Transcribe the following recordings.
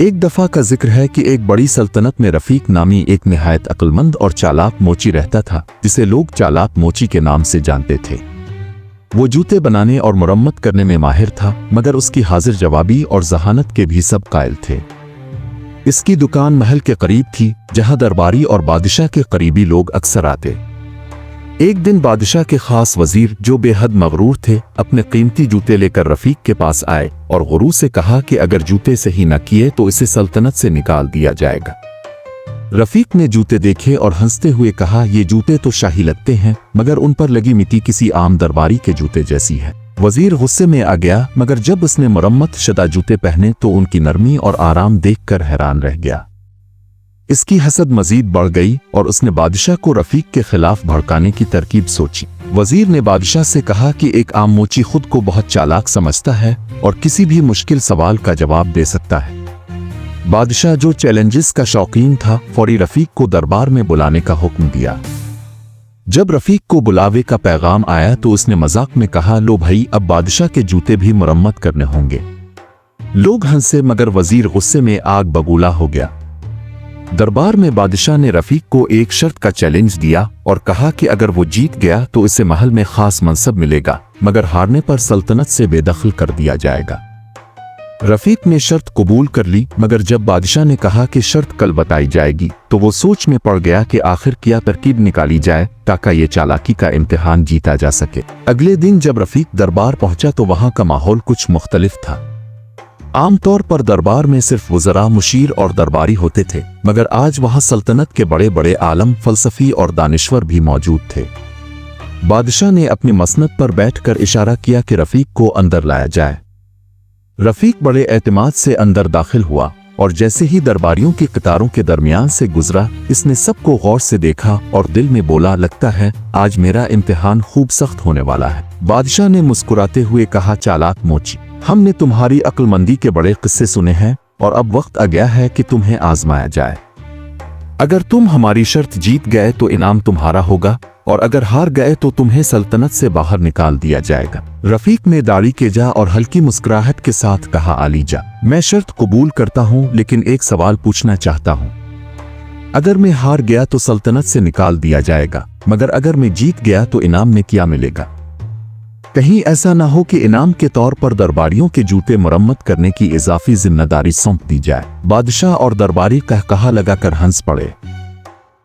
ایک دفعہ کا ذکر ہے کہ ایک بڑی سلطنت میں رفیق نامی ایک نہایت عقلمند اور چالاک موچی رہتا تھا، جسے لوگ چالاک موچی کے نام سے جانتے تھے۔ وہ جوتے بنانے اور مرمت کرنے میں ماہر تھا، مگر اس کی حاضر جوابی اور ذہانت کے بھی سب قائل تھے۔ اس کی دکان محل کے قریب تھی، جہاں درباری اور بادشاہ کے قریبی لوگ اکثر آتے۔ ایک دن بادشاہ کے خاص وزیر، جو بے حد مغرور تھے، اپنے قیمتی جوتے لے کر رفیق کے پاس آئے اور غرور سے کہا کہ اگر جوتے صحیح نہ کیے تو اسے سلطنت سے نکال دیا جائے گا۔ رفیق نے جوتے دیکھے اور ہنستے ہوئے کہا، یہ جوتے تو شاہی لگتے ہیں، مگر ان پر لگی مٹی کسی عام درباری کے جوتے جیسی ہے۔ وزیر غصے میں آ گیا، مگر جب اس نے مرمت شدہ جوتے پہنے تو ان کی نرمی اور آرام دیکھ کر حیران رہ گیا۔ اس کی حسد مزید بڑھ گئی اور اس نے بادشاہ کو رفیق کے خلاف بھڑکانے کی ترکیب سوچی۔ وزیر نے بادشاہ سے کہا کہ ایک عام موچی خود کو بہت چالاک سمجھتا ہے اور کسی بھی مشکل سوال کا جواب دے سکتا ہے۔ بادشاہ، جو چیلنجز کا شوقین تھا، فوری رفیق کو دربار میں بلانے کا حکم دیا۔ جب رفیق کو بلاوے کا پیغام آیا تو اس نے مذاق میں کہا، لو بھائی، اب بادشاہ کے جوتے بھی مرمت کرنے ہوں گے۔ لوگ ہنسے، مگر وزیر غصے میں آگ بگولا ہو گیا۔ دربار میں بادشاہ نے رفیق کو ایک شرط کا چیلنج دیا اور کہا کہ اگر وہ جیت گیا تو اسے محل میں خاص منصب ملے گا، مگر ہارنے پر سلطنت سے بے دخل کر دیا جائے گا۔ رفیق نے شرط قبول کر لی، مگر جب بادشاہ نے کہا کہ شرط کل بتائی جائے گی تو وہ سوچ میں پڑ گیا کہ آخر کیا ترکیب نکالی جائے تاکہ یہ چالاکی کا امتحان جیتا جا سکے۔ اگلے دن جب رفیق دربار پہنچا تو وہاں کا ماحول کچھ مختلف تھا۔ عام طور پر دربار میں صرف وزراء، مشیر اور درباری ہوتے تھے، مگر آج وہاں سلطنت کے بڑے بڑے عالم، فلسفی اور دانشور بھی موجود تھے۔ بادشاہ نے اپنی مسند پر بیٹھ کر اشارہ کیا کہ رفیق کو اندر لایا جائے۔ رفیق بڑے اعتماد سے اندر داخل ہوا اور جیسے ہی درباریوں کی قطاروں کے درمیان سے گزرا، اس نے سب کو غور سے دیکھا اور دل میں بولا، لگتا ہے آج میرا امتحان خوب سخت ہونے والا ہے۔ بادشاہ نے مسکراتے ہوئے کہا، چالاک موچی، ہم نے تمہاری عقل مندی کے بڑے قصے سنے ہیں اور اب وقت آ گیا ہے کہ تمہیں آزمایا جائے۔ اگر تم ہماری شرط جیت گئے تو انعام تمہارا ہوگا، اور اگر ہار گئے تو تمہیں سلطنت سے باہر نکال دیا جائے گا۔ رفیق نے داڑھی کھینچا اور ہلکی مسکراہٹ کے ساتھ کہا، عالی جا، میں شرط قبول کرتا ہوں، لیکن ایک سوال پوچھنا چاہتا ہوں۔ اگر میں ہار گیا تو سلطنت سے نکال دیا جائے گا، مگر اگر میں جیت گیا تو انعام میں کیا ملے گا؟ کہیں ایسا نہ ہو کہ انعام کے طور پر درباریوں کے جوتے مرمت کرنے کی اضافی ذمہ داری سونپ دی جائے۔ بادشاہ اور درباری قہقہا لگا کر ہنس پڑے۔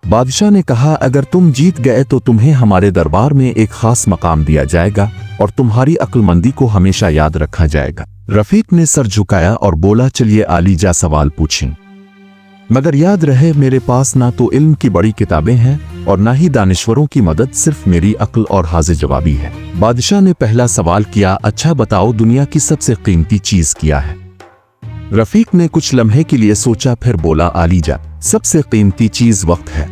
بادشاہ نے کہا، اگر تم جیت گئے تو تمہیں ہمارے دربار میں ایک خاص مقام دیا جائے گا اور تمہاری عقل مندی کو ہمیشہ یاد رکھا جائے گا۔ رفیق نے سر جھکایا اور بولا، چلیے عالی جا، سوال پوچھیں، مگر یاد رہے میرے پاس نہ تو علم کی بڑی کتابیں ہیں اور نہ ہی دانشوروں کی مدد، صرف میری عقل اور حاضر جوابی ہے۔ بادشاہ نے پہلا سوال کیا، اچھا بتاؤ، دنیا کی سب سے قیمتی چیز کیا ہے؟ رفیق نے کچھ لمحے کے لیے سوچا، پھر بولا، عالی جا، سب سے قیمتی چیز وقت ہے،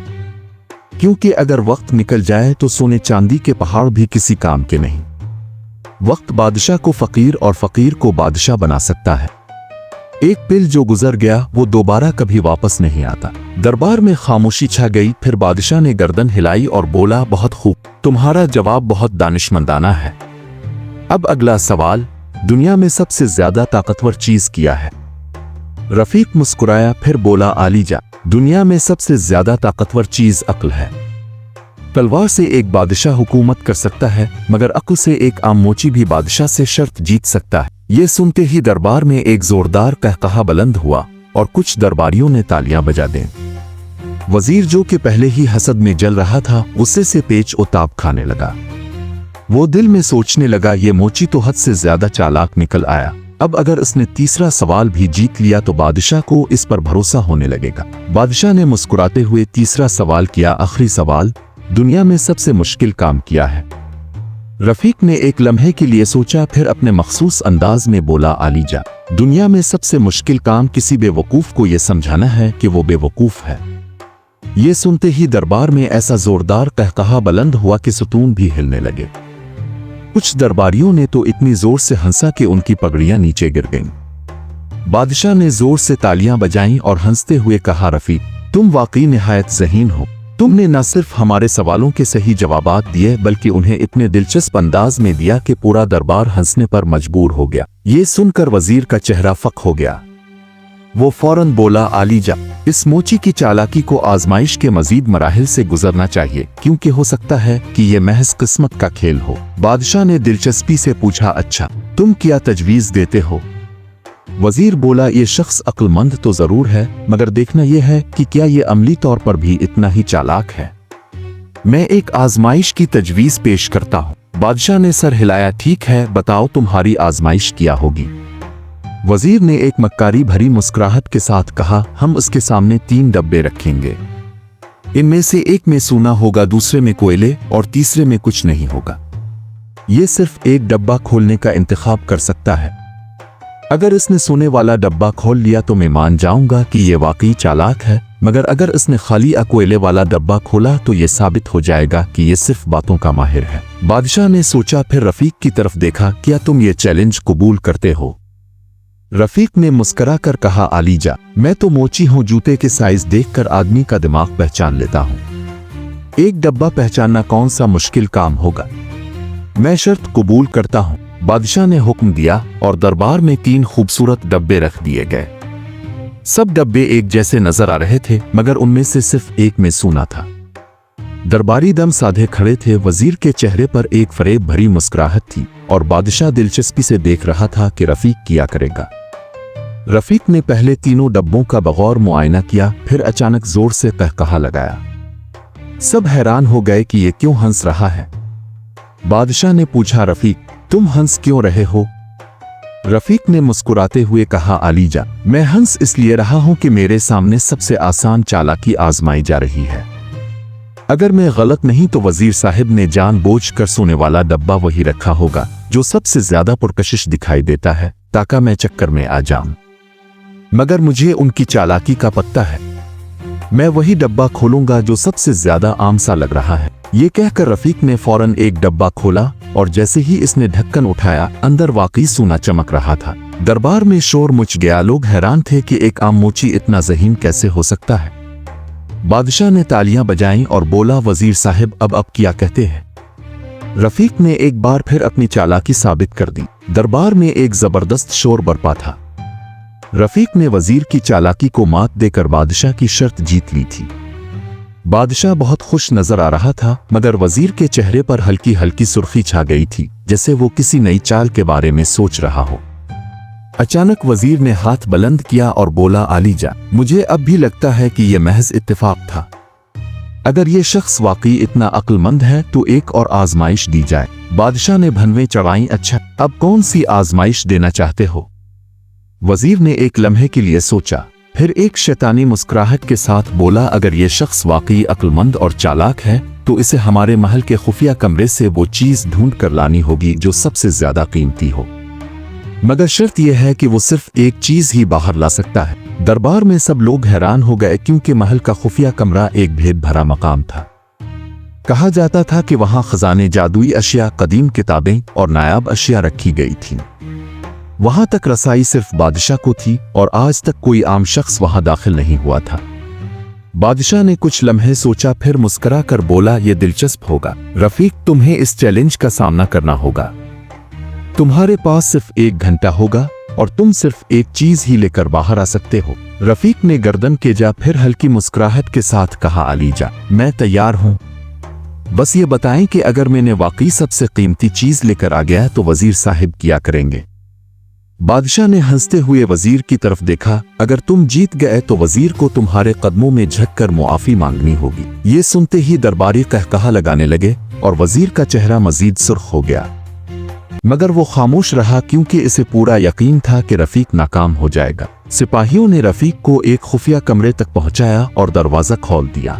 کیونکہ اگر وقت نکل جائے تو سونے چاندی کے پہاڑ بھی کسی کام کے نہیں۔ وقت بادشاہ کو فقیر اور فقیر کو بادشاہ بنا سکتا ہے۔ ایک پل جو گزر گیا وہ دوبارہ کبھی واپس نہیں آتا۔ دربار میں خاموشی چھا گئی، پھر بادشاہ نے گردن ہلائی اور بولا، بہت خوب، تمہارا جواب بہت دانشمندانہ ہے۔ اب اگلا سوال، دنیا میں سب سے زیادہ طاقتور چیز کیا ہے؟ رفیق مسکرایا، پھر بولا، عالی جا، دنیا میں سب سے زیادہ طاقتور چیز عقل ہے۔ تلوار سے ایک بادشاہ حکومت کر سکتا ہے، مگر عقل سے ایک عام موچی بھی بادشاہ سے شرط جیت سکتا ہے۔ یہ سنتے ہی دربار میں ایک زوردار قہقہا بلند ہوا اور کچھ درباریوں نے تالیاں بجا دیں۔ وزیر، جو کہ پہلے ہی حسد میں جل رہا تھا، غصے سے پیچ و تاب کھانے لگا۔ وہ دل میں سوچنے لگا، یہ موچی تو حد سے زیادہ چالاک نکل آیا، اب اگر اس نے تیسرا سوال بھی جیت لیا تو بادشاہ کو اس پر بھروسہ ہونے لگے گا۔ بادشاہ نے مسکراتے ہوئے تیسرا سوال کیا، آخری سوال، دنیا میں سب سے مشکل کام کیا ہے؟ رفیق نے ایک لمحے کے لیے سوچا، پھر اپنے مخصوص انداز میں بولا، عالی جا، دنیا میں سب سے مشکل کام کسی بے وقوف کو یہ سمجھانا ہے کہ وہ بے وقوف ہے۔ یہ سنتے ہی دربار میں ایسا زوردار قہقہا بلند ہوا کہ ستون بھی ہلنے لگے۔ کچھ درباریوں نے تو اتنی زور سے ہنسا کہ ان کی پگڑیاں نیچے گر گئیں۔ بادشاہ نے زور سے تالیاں بجائیں اور ہنستے ہوئے کہا، رفیق، تم واقعی نہایت ذہین ہو۔ تم نے نہ صرف ہمارے سوالوں کے صحیح جوابات دیے بلکہ انہیں اتنے دلچسپ انداز میں دیا کہ پورا دربار ہنسنے پر مجبور ہو گیا۔ یہ سن کر وزیر کا چہرہ فک ہو گیا۔ वो फौरन बोला, आलीजा, इस मोची की चालाकी को आजमाइश के मजीद मराहिल से गुजरना चाहिए, क्योंकि हो सकता है कि ये महज किस्मत का खेल हो। बादशाह ने दिलचस्पी से पूछा, अच्छा, तुम क्या तजवीज देते हो? वजीर बोला, ये शख्स अक्लमंद तो जरूर है, मगर देखना यह है कि क्या ये अमली तौर पर भी इतना ही चालाक है। मैं एक आजमाइश की तजवीज पेश करता हूँ। बादशाह ने सर हिलाया, ठीक है, बताओ तुम्हारी आजमाइश क्या होगी। वजीर ने एक मक्कारी भरी मुस्कुराहट के साथ कहा, हम उसके सामने 3 डब्बे रखेंगे। इनमें से एक में सोना होगा, दूसरे में कोयले और तीसरे में कुछ नहीं होगा। ये सिर्फ एक डब्बा खोलने का इंतखाब कर सकता है। अगर इसने सोने वाला डब्बा खोल लिया तो मैं मान जाऊंगा कि ये वाकई चालाक है, मगर अगर इसने खाली कोयले वाला डब्बा खोला तो ये साबित हो जाएगा कि ये सिर्फ बातों का माहिर है। बादशाह ने सोचा, फिर रफीक की तरफ देखा, क्या तुम ये चैलेंज कबूल करते हो? रफीक ने मुस्करा कर कहा, आलीजा, मैं तो मोची हूं, जूते के साइज देखकर आदमी का दिमाग पहचान लेता हूं। एक डब्बा पहचानना कौन सा मुश्किल काम होगा। मैं शर्त कबूल करता हूं। बादशाह ने हुक्म दिया और दरबार में 3 खूबसूरत डब्बे रख दिए गए। सब डब्बे एक जैसे नजर आ रहे थे, मगर उनमें से सिर्फ एक में सोना था। दरबारी दम साधे खड़े थे। वजीर के चेहरे पर एक फरेब भरी मुस्कुराहट थी और बादशाह दिलचस्पी से देख रहा था कि रफीक क्या करेगा। रफीक ने पहले तीनों डब्बों का बगौर मुआयना किया, फिर अचानक जोर से कहकहा लगाया। सब हैरान हो गए कि ये क्यों हंस रहा है। बादशाह ने पूछा, रफीक, तुम हंस क्यों रहे हो? रफीक ने मुस्कुराते हुए कहा, आलीजा, मैं हंस इसलिए रहा हूं कि मेरे सामने सबसे आसान चालाकी आजमाई जा रही है। अगर मैं गलत नहीं तो वजीर साहब ने जानबूझकर सोने वाला डब्बा वही रखा होगा जो सबसे ज्यादा पुरकशिश दिखाई देता है, ताकि मैं चक्कर में आ जाऊं। मगर मुझे उनकी चालाकी का पता है। मैं वही डब्बा खोलूंगा जो सबसे ज्यादा आम सा लग रहा है। ये कहकर रफीक ने फौरन एक डब्बा खोला और जैसे ही इसने ढक्कन उठाया, अंदर वाकई सोना चमक रहा था। दरबार में शोर मच गया। लोग हैरान थे कि एक आम मोची इतना ज़हीन कैसे हो सकता है। बादशाह ने तालियां बजाईं और बोला, वजीर साहब, अब क्या कहते हैं? रफीक ने एक बार फिर अपनी चालाकी साबित कर दी। दरबार में एक जबरदस्त शोर बरपा था। रफीक ने वजीर की चालाकी को मात देकर बादशाह की शर्त जीत ली थी। बादशाह बहुत खुश नजर आ रहा था, मगर वजीर के चेहरे पर हल्की हल्की सुर्खी छा गई थी, जैसे वो किसी नई चाल के बारे में सोच रहा हो। अचानक वजीर ने हाथ बुलंद किया और बोला, आलीजा, मुझे अब भी लगता है कि यह महज इत्तेफाक था। अगर ये शख्स वाकई इतना अक्लमंद है तो एक और आजमाइश दी जाए। बादशाह ने भनवें चढ़ाई। अच्छा, अब कौन सी आजमाइश देना चाहते हो? वजीर ने एक लम्हे के लिए सोचा, फिर एक शैतानी मुस्कुराहट के साथ बोला, अगर ये शख्स वाकई अक्लमंद और चालाक है तो इसे हमारे महल के खुफिया कमरे से वो चीज ढूंढ कर लानी होगी जो सबसे ज्यादा कीमती हो। मगर शर्त यह है कि वो सिर्फ एक चीज ही बाहर ला सकता है। दरबार में सब लोग हैरान हो गए, क्योंकि महल का खुफिया कमरा एक भेद भरा मकाम था। कहा जाता था कि वहां खजाने, जादुई अशिया, कदीम किताबें और नायाब अशिया रखी गई थीं। वहां तक रसाई सिर्फ बादशाह को थी और आज तक कोई आम शख्स वहां दाखिल नहीं हुआ था। बादशाह ने कुछ लम्हे सोचा, फिर मुस्कुरा कर बोला, यह दिलचस्प होगा। रफीक, तुम्हें इस चैलेंज का सामना करना होगा। तुम्हारे पास सिर्फ 1 घंटा होगा और तुम सिर्फ एक चीज ही लेकर बाहर आ सकते हो। रफीक ने गर्दन केजा, फिर हल्की मुस्कुराहट के साथ कहा, आलीजा, मैं तैयार हूं। बस ये बताएं कि अगर मैंने वाकई सबसे कीमती चीज लेकर आ गया तो वजीर साहिब क्या करेंगे? बादशाह ने हंसते हुए वजीर की तरफ देखा। अगर तुम जीत गए तो वजीर को तुम्हारे कदमों में झुककर मुआफी मांगनी होगी। ये सुनते ही दरबारी कहकहा लगाने लगे और वजीर का चेहरा मजीद सुर्ख हो गया, मगर वो खामोश रहा, क्योंकि इसे पूरा यकीन था कि रफीक नाकाम हो जाएगा। सिपाहियों ने रफीक को एक खुफिया कमरे तक पहुंचाया और दरवाजा खोल दिया।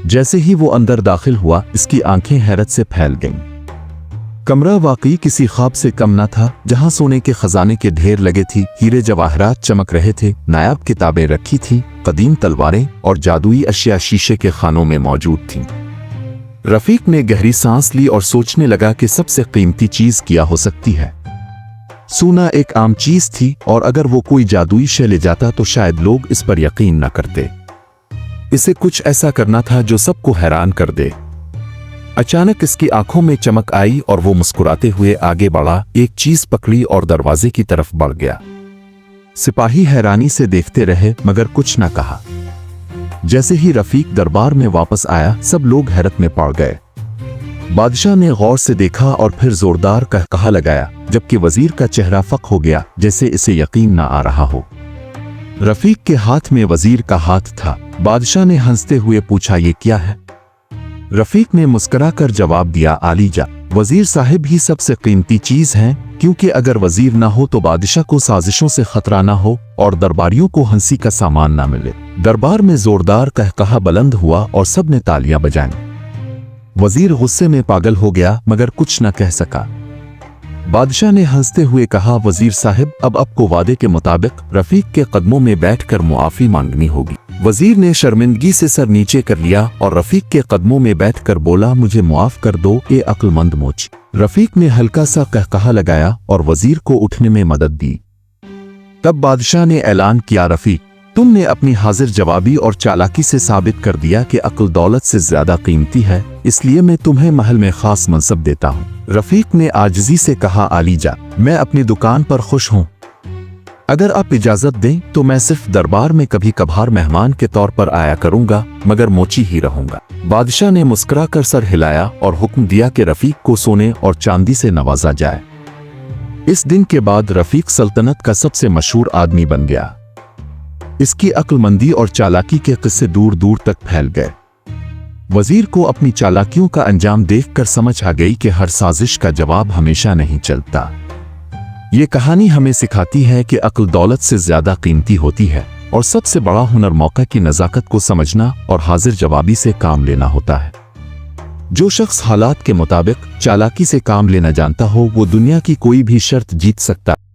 जैसे ही वो अंदर दाखिल हुआ, इसकी आंखें हैरत से फैल गईं। कमरा वाकई किसी ख्वाब से कम न था, जहां सोने के खजाने के ढेर लगे थी, हीरे जवाहरात चमक रहे थे, नायाब किताबें रखी थीं, कदीम तलवारें और जादुई अशिया शीशे के खानों में मौजूद थीं। रफीक ने गहरी सांस ली और सोचने लगा कि सबसे कीमती चीज क्या हो सकती है। सोना एक आम चीज थी और अगर वो कोई जादुई शय ले जाता तो शायद लोग इस पर यकीन न करते। इसे कुछ ऐसा करना था जो सबको हैरान कर दे। अचानक इसकी आंखों में चमक आई और वो मुस्कुराते हुए आगे बढ़ा, एक चीज पकड़ी और दरवाजे की तरफ बढ़ गया। सिपाही हैरानी से देखते रहे मगर कुछ न कहा। जैसे ही रफीक दरबार में वापस आया, सब लोग हैरत में पड़ गए। बादशाह ने गौर से देखा और फिर जोरदार कहकहा लगाया, जबकि वजीर का चेहरा फक हो गया, जैसे इसे यकीन न आ रहा हो। रफीक के हाथ में वजीर का हाथ था। बादशाह ने हंसते हुए पूछा, ये क्या है? रफीक ने मुस्कुराकर जवाब दिया, आलीजा, वजीर साहिब ही सबसे कीमती चीज हैं, क्योंकि अगर वजीर ना हो तो बादशाह को साजिशों से खतरा ना हो और दरबारियों को हंसी का सामान ना मिले। दरबार में जोरदार कहकहा बुलंद हुआ और सब ने तालियां बजाईं। वजीर गुस्से में पागल हो गया मगर कुछ न कह सका। बादशाह ने हंसते हुए कहा, वजीर साहिब, अब आपको वादे के मुताबिक रफीक के कदमों में बैठकर मुआफी मांगनी होगी। वजीर ने शर्मिंदगी से सर नीचे कर लिया और रफीक के कदमों में बैठकर बोला, मुझे मुआफ कर दो ए अक्लमंद मोची। रफीक ने हल्का सा कहकहा लगाया और वजीर को उठने में मदद दी। तब बादशाह ने ऐलान किया, रफीक, तुमने अपनी हाजिर जवाबी और चालाकी से साबित कर दिया कि अक्ल दौलत से ज्यादा कीमती है, इसलिए मैं तुम्हें महल में खास मनसब देता हूँ। रफीक ने आजिजी से कहा, आलीजा, मैं अपनी दुकान पर खुश हूँ। अगर आप इजाजत दें तो मैं सिर्फ दरबार में कभी कभार मेहमान के तौर पर आया करूंगा, मगर मोची ही रहूंगा। बादशाह ने मुस्कुराकर सर हिलाया और हुक्म दिया कि रफीक को सोने और चांदी से नवाजा जाए। इस दिन के बाद रफीक सल्तनत का सबसे मशहूर आदमी बन गया। इसकी अक्लमंदी और चालाकी के किस्से दूर दूर तक फैल गए। वजीर को अपनी चालाकियों का अंजाम देखकर समझ आ गई कि हर साजिश का जवाब हमेशा नहीं चलता। ये कहानी हमें सिखाती है कि अक्ल दौलत से ज्यादा कीमती होती है और सबसे बड़ा हुनर मौका की नजाकत को समझना और हाजिर जवाबी से काम लेना होता है। जो शख्स हालात के मुताबिक चालाकी से काम लेना जानता हो, वो दुनिया की कोई भी शर्त जीत सकता है।